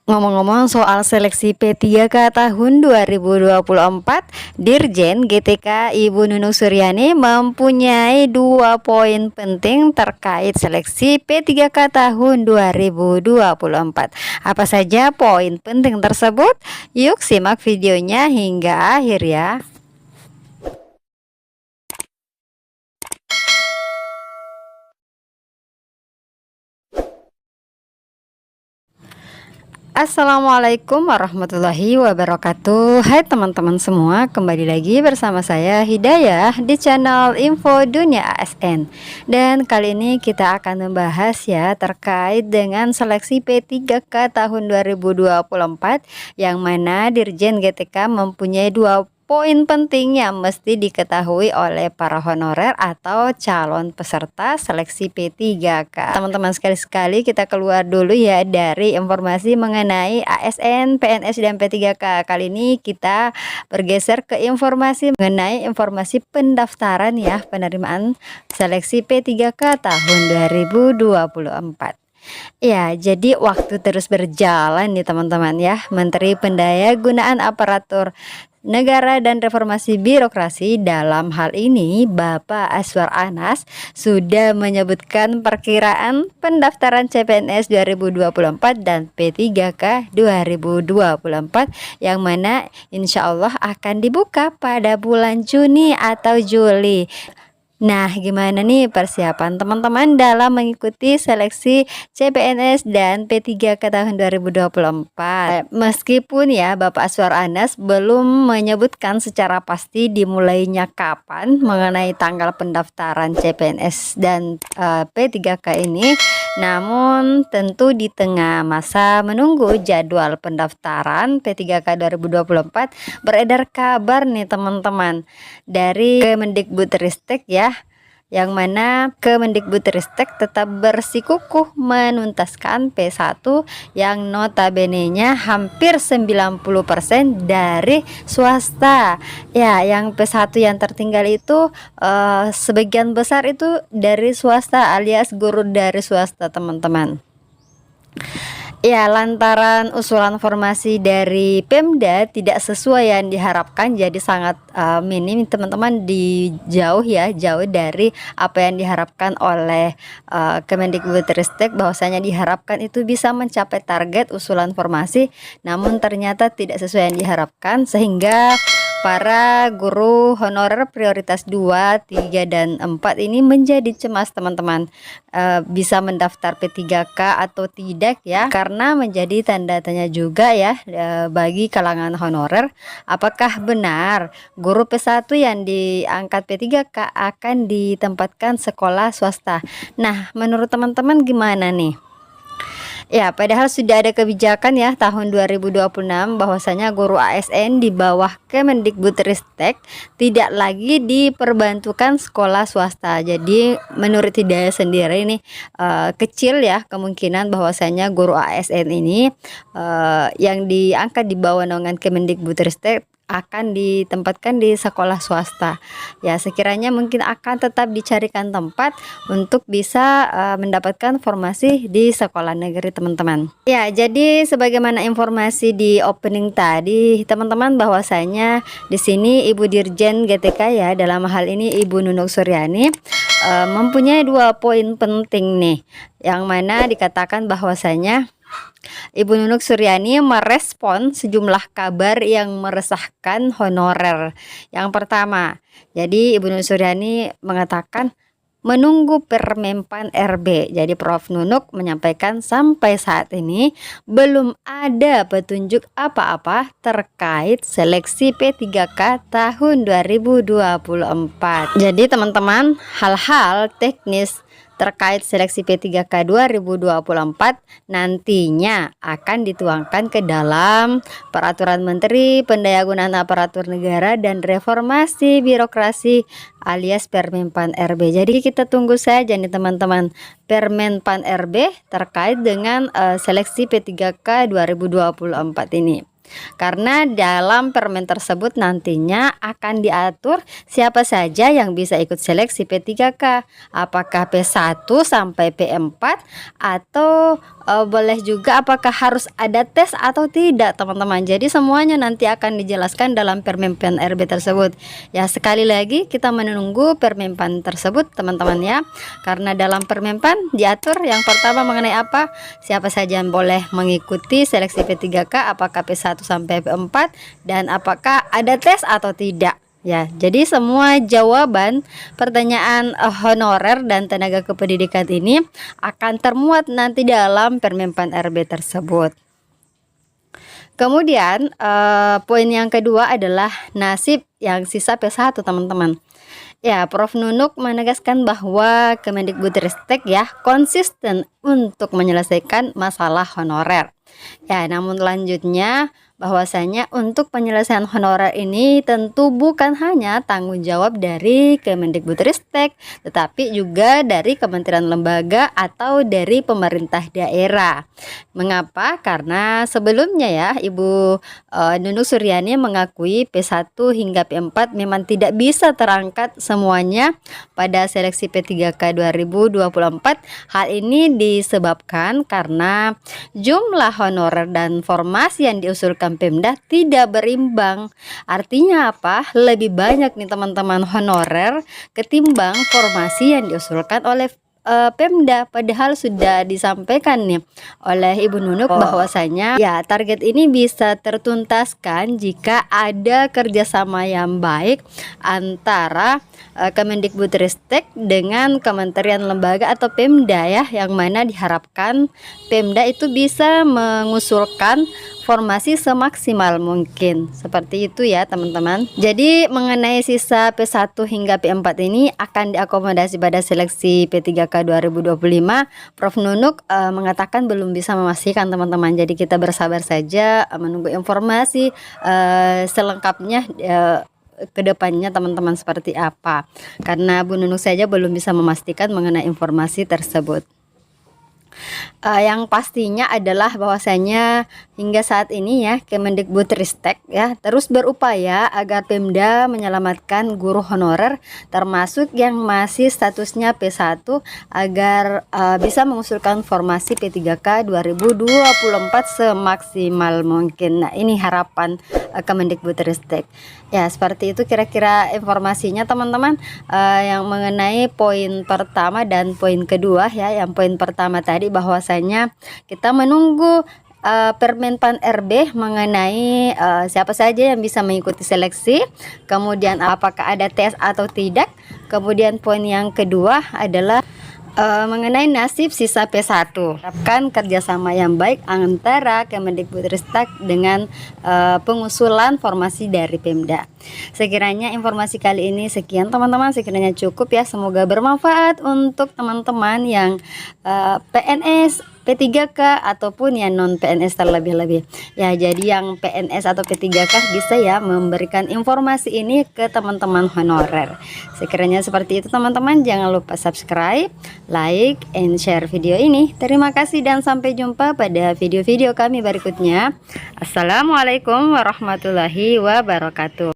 Ngomong-ngomong soal seleksi P3K tahun 2024, Dirjen GTK Ibu Nunung Suryani mempunyai 2 poin penting terkait seleksi P3K tahun 2024. Apa saja poin penting tersebut? Yuk simak videonya hingga akhir ya. Assalamualaikum warahmatullahi wabarakatuh. Hai teman-teman semua, kembali lagi bersama saya Hidayah di channel Info Dunia ASN. Dan kali ini kita akan membahas ya terkait dengan seleksi P3K tahun 2024, yang mana Dirjen GTK mempunyai 2 poin penting yang mesti diketahui oleh para honorer atau calon peserta seleksi P3K. Teman-teman, sekali-sekali kita keluar dulu ya dari informasi mengenai ASN, PNS, dan P3K. Kali ini kita bergeser ke informasi mengenai informasi pendaftaran ya, penerimaan seleksi P3K tahun 2024. Ya, jadi waktu terus berjalan nih teman-teman ya. Menteri Pendayagunaan Aparatur Negara dan Reformasi Birokrasi, dalam hal ini Bapak Azwar Anas, sudah menyebutkan perkiraan pendaftaran CPNS 2024 dan P3K 2024, yang mana insya Allah akan dibuka pada bulan Juni atau Juli. Nah, gimana nih persiapan teman-teman dalam mengikuti seleksi CPNS dan P3K tahun 2024? Meskipun ya Bapak Azwar Anas belum menyebutkan secara pasti dimulainya kapan mengenai tanggal pendaftaran CPNS dan P3K ini, namun tentu di tengah masa menunggu jadwal pendaftaran P3K 2024, beredar kabar nih teman-teman dari Kemendikbudristek ya, yang mana Kemendikbudristek tetap bersikukuh menuntaskan P1 yang notabene-nya hampir 90% dari swasta. Ya, yang P1 yang tertinggal itu sebagian besar itu dari swasta alias guru dari swasta, teman-teman. Ya, lantaran usulan formasi dari Pemda tidak sesuai yang diharapkan, jadi sangat minim teman-teman, jauh dari apa yang diharapkan oleh Kemendikbudristek, bahwasanya diharapkan itu bisa mencapai target usulan formasi, namun ternyata tidak sesuai yang diharapkan, sehingga para guru honorer prioritas 2, 3, dan 4 ini menjadi cemas teman-teman, bisa mendaftar P3K atau tidak ya, karena menjadi tanda tanya juga ya bagi kalangan honorer, apakah benar guru P1 yang diangkat P3K akan ditempatkan sekolah swasta. Nah, menurut teman-teman gimana nih? Ya, padahal sudah ada kebijakan ya tahun 2026 bahwasanya guru ASN di bawah Kemendikbudristek tidak lagi diperbantukan sekolah swasta. Jadi menurut Hidayah sendiri ini kecil ya kemungkinan bahwasanya guru ASN ini yang diangkat di bawah naungan Kemendikbudristek akan ditempatkan di sekolah swasta. Ya, sekiranya mungkin akan tetap dicarikan tempat untuk bisa mendapatkan formasi di sekolah negeri, teman-teman. Ya, jadi sebagaimana informasi di opening tadi teman-teman, bahwasanya di sini Ibu Dirjen GTK ya, dalam hal ini Ibu Nunung Suryani mempunyai 2 poin penting nih, yang mana dikatakan bahwasanya Ibu Nunung Suryani merespon sejumlah kabar yang meresahkan honorer. Yang pertama, jadi Ibu Nunung Suryani mengatakan menunggu Permenpan RB. Jadi Prof Nunuk menyampaikan sampai saat ini belum ada petunjuk apa-apa terkait seleksi P3K tahun 2024. Jadi teman-teman, hal-hal teknis terkait seleksi P3K 2024 nantinya akan dituangkan ke dalam Peraturan Menteri Pendayagunaan Aparatur Negara dan Reformasi Birokrasi alias Permenpan RB. Jadi kita tunggu saja nih teman-teman, Permenpan RB terkait dengan seleksi P3K 2024 ini. Karena dalam permen tersebut nantinya akan diatur siapa saja yang bisa ikut seleksi P3K, apakah P1 sampai P4 atau boleh juga apakah harus ada tes atau tidak teman-teman. Jadi semuanya nanti akan dijelaskan dalam Permenpan RB tersebut. Ya, sekali lagi kita menunggu Permenpan tersebut teman-teman ya. Karena dalam Permenpan diatur yang pertama mengenai apa? Siapa saja yang boleh mengikuti seleksi P3K, apakah P1 sampai P4 dan apakah ada tes atau tidak. Ya, jadi semua jawaban pertanyaan honorer dan tenaga kependidikan ini akan termuat nanti dalam Permenpan RB tersebut. Kemudian poin yang kedua adalah nasib yang sisa P1 teman-teman. Ya, Prof Nunuk menegaskan bahwa Kemendikbudristek ya konsisten untuk menyelesaikan masalah honorer. Ya, namun lanjutnya bahwasanya untuk penyelesaian honorer ini tentu bukan hanya tanggung jawab dari Kemendikbudristek, tetapi juga dari kementerian lembaga atau dari pemerintah daerah. Mengapa? Karena sebelumnya ya Ibu Nunuk Suryani mengakui P1 hingga P4 memang tidak bisa terangkat semuanya pada seleksi P3K 2024. Hal ini disebabkan karena jumlah honorer dan formasi yang diusulkan Pemda tidak berimbang. Artinya apa? Lebih banyak nih teman-teman honorer ketimbang formasi yang diusulkan oleh Pemda, padahal sudah disampaikan nih oleh Ibu Nunuk bahwasanya ya target ini bisa tertuntaskan jika ada kerjasama yang baik antara Kemendikbudristek dengan kementerian lembaga atau Pemda ya, yang mana diharapkan Pemda itu bisa mengusulkan formasi semaksimal mungkin. Seperti itu ya teman-teman. Jadi mengenai sisa P1 hingga P4 ini akan diakomodasi pada seleksi P3K 2025. Prof Nunuk mengatakan belum bisa memastikan teman-teman. Jadi kita bersabar saja menunggu informasi selengkapnya ke depannya teman-teman seperti apa. Karena Bu Nunuk saja belum bisa memastikan mengenai informasi tersebut. Yang pastinya adalah bahwasanya hingga saat ini ya Kemendikbudristek ya terus berupaya agar Pemda menyelamatkan guru honorer termasuk yang masih statusnya P1 agar bisa mengusulkan formasi P3K 2024 semaksimal mungkin. Nah, ini harapan Kemendikbudristek. Ya, seperti itu kira-kira informasinya teman-teman yang mengenai poin pertama dan poin kedua ya. Yang poin pertama tadi bahwasanya kita menunggu Permenpan RB mengenai siapa saja yang bisa mengikuti seleksi, kemudian apakah ada tes atau tidak. Kemudian poin yang kedua adalah mengenai nasib sisa P1. Harapkan kerjasama yang baik antara Kemendikbudristek dengan pengusulan formasi dari Pemda. Sekiranya informasi kali ini sekian teman-teman, sekiranya cukup ya, semoga bermanfaat untuk teman-teman yang PNS, P3K ataupun yang non PNS terlebih-lebih. Ya, jadi yang PNS atau P3K bisa ya memberikan informasi ini ke teman-teman honorer. Sekiranya seperti itu teman-teman, jangan lupa subscribe, like, and share video ini. Terima kasih dan sampai jumpa pada video-video kami berikutnya. Assalamualaikum warahmatullahi wabarakatuh.